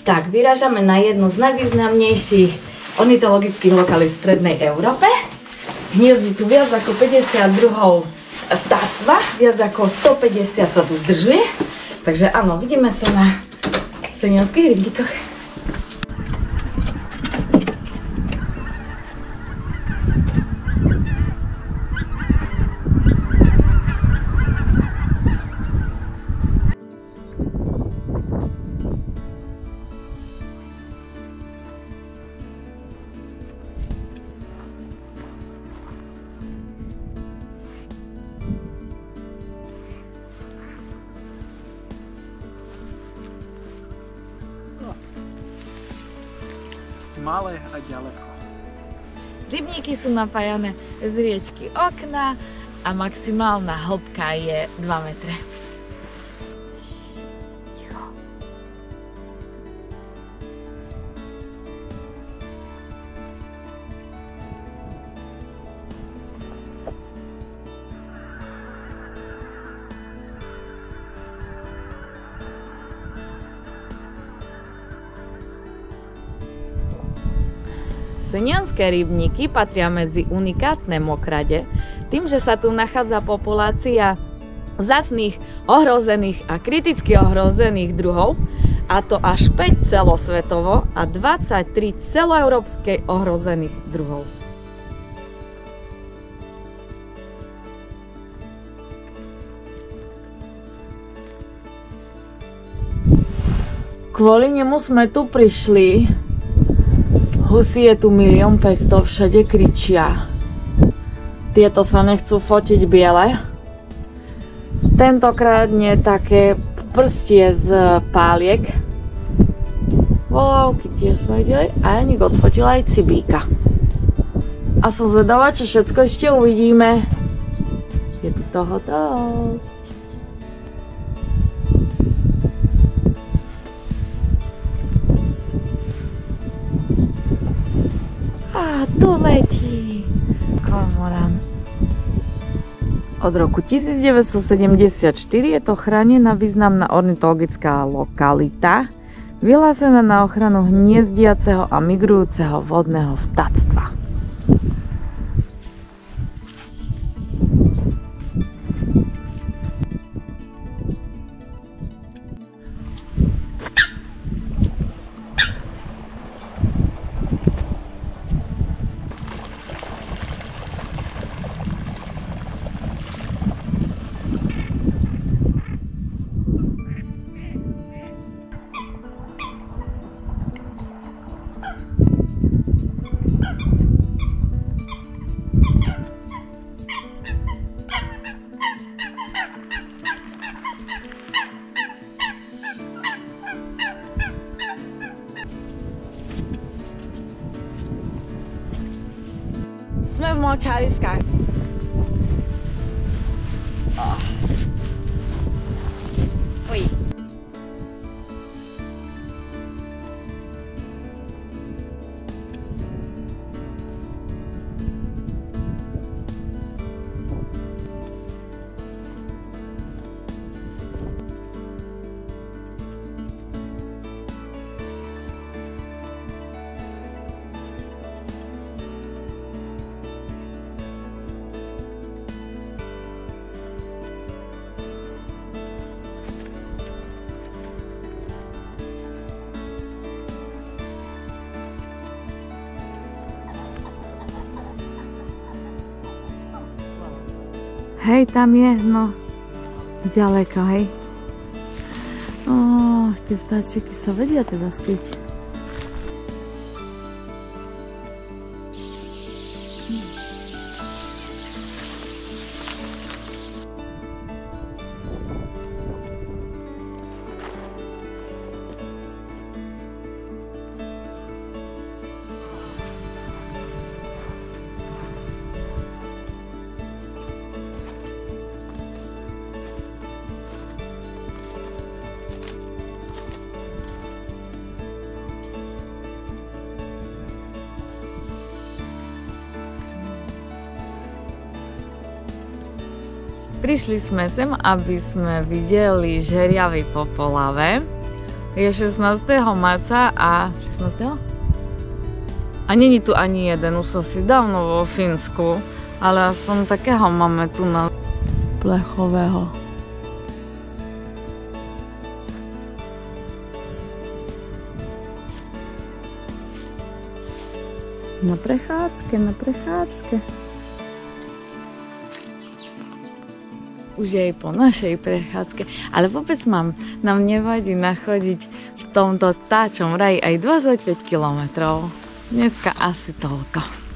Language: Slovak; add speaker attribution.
Speaker 1: Tak, vyrážame na jednu z najvýznamnejších ornitologických lokalít v strednej Európe. Hniezdi tu viac ako 50 druhov vtáctva, viac ako 150 sa tu zdržuje. Takže áno, vidíme sa na Senianských rybníkoch.
Speaker 2: Malé a ďaleko.
Speaker 1: Rybníky sú napájané z riečky Okna a maximálna hĺbka je 2 metre. Senianské rybníky patria medzi unikátne mokrade, tým, že sa tu nachádza populácia vzácnych, ohrozených a kriticky ohrozených druhov, a to až 5 celosvetovo a 23 celoeurópskej ohrozených druhov. Kvôli nemu sme tu prišli. Husí je tu 1 500 000, všade kričia. Tieto sa nechcú fotiť biele. Tentokrát nie také prstie z páliek. Volavky tiež sme videli a Janík odfotil aj cibíka. A som zvedavá, čo všetko ešte uvidíme. Je tu toho dosť. A tu letí kormorán. Od roku 1974 je to chránená významná ornitologická lokalita, vyhlásená na ochranu hniezdiaceho a migrujúceho vodného vtáctva. Sme v močáriskách. Uj. Hej, tam je, no, ďaleko, hej. Tie vtáčiky sa vedia teda skryť. Prišli sme sem, aby sme videli žeriavy popolave. Je 16. marca a 16. A není tu ani jeden, už som si dávno vo Fínsku, ale aspoň takého máme tu na plechového. Na prechádzke. Už je aj po našej prechádzke, ale vôbec nám nevadí nachodiť v tomto táčom raji aj 25 km. Dneska asi toľko.